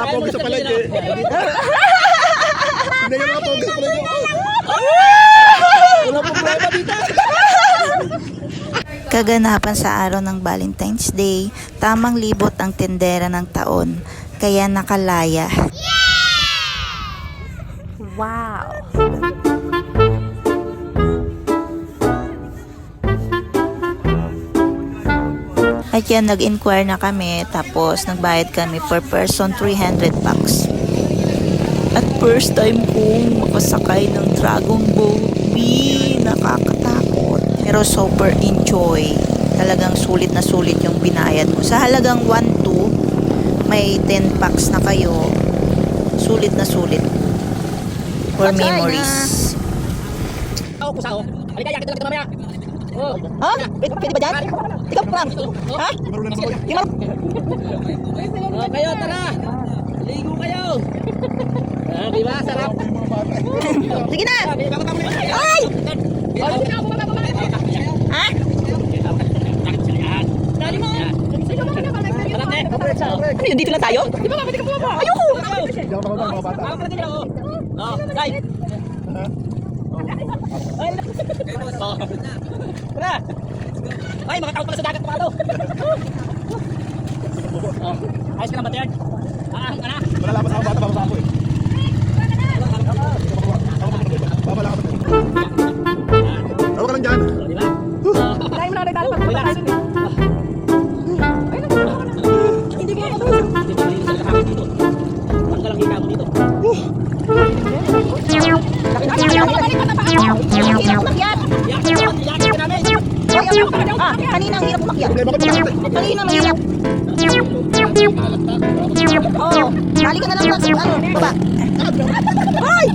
pogi sa palengke. Hindi yung mga pogi sa palengke. Wala problema dito. Kaganapan sa araw ng Valentine's Day, tamang libot ang tendera ng taon, kaya nakalaya. Wow! At yan, nag-inquire na kami, tapos nagbayad kami per person 300 bucks. At first time kong makasakay ng Dragon Boat. Nakakatakot. Pero super enjoy. Talagang sulit na sulit yung binayad mo. Sa halagang 1-2, may 10 packs na kayo. Sulit na sulit. For memories. Ako, pusa ako. Halika, yakit lang kita mamaya. Ha? Pwede ba dyan? Ikaw pa lang. Ha? Kayo, tara. Ligo kayo. Diba? Sarap. Sige na! Ay! Ha? Dali mo. Sarap eh. Ano yun? Dito lang tayo? Di ba, pwede ka bumaba? Ayoko! Hindi ako makabang mga bata. Ako pwede ako. Guys. Tara. Ay, mga tao pala sa dagat pa ito. Ayos ka na ba, Tiyan? Ka na? Malalaman sa mga bata, babasa ako eh. Babala ka ba? Tawa ka lang dyan. Di ba? Tayo mo na tayo pag Relax. Hindi mo ako. Hindi ba dito sa kakakit dito? Tanggal ang hika mo dito. Yakit ka namin. Kanina ang hirap umakyat. Problema ko dyan. Kanina mahirap. Oo. Balik ka na lang sa baba. Ay!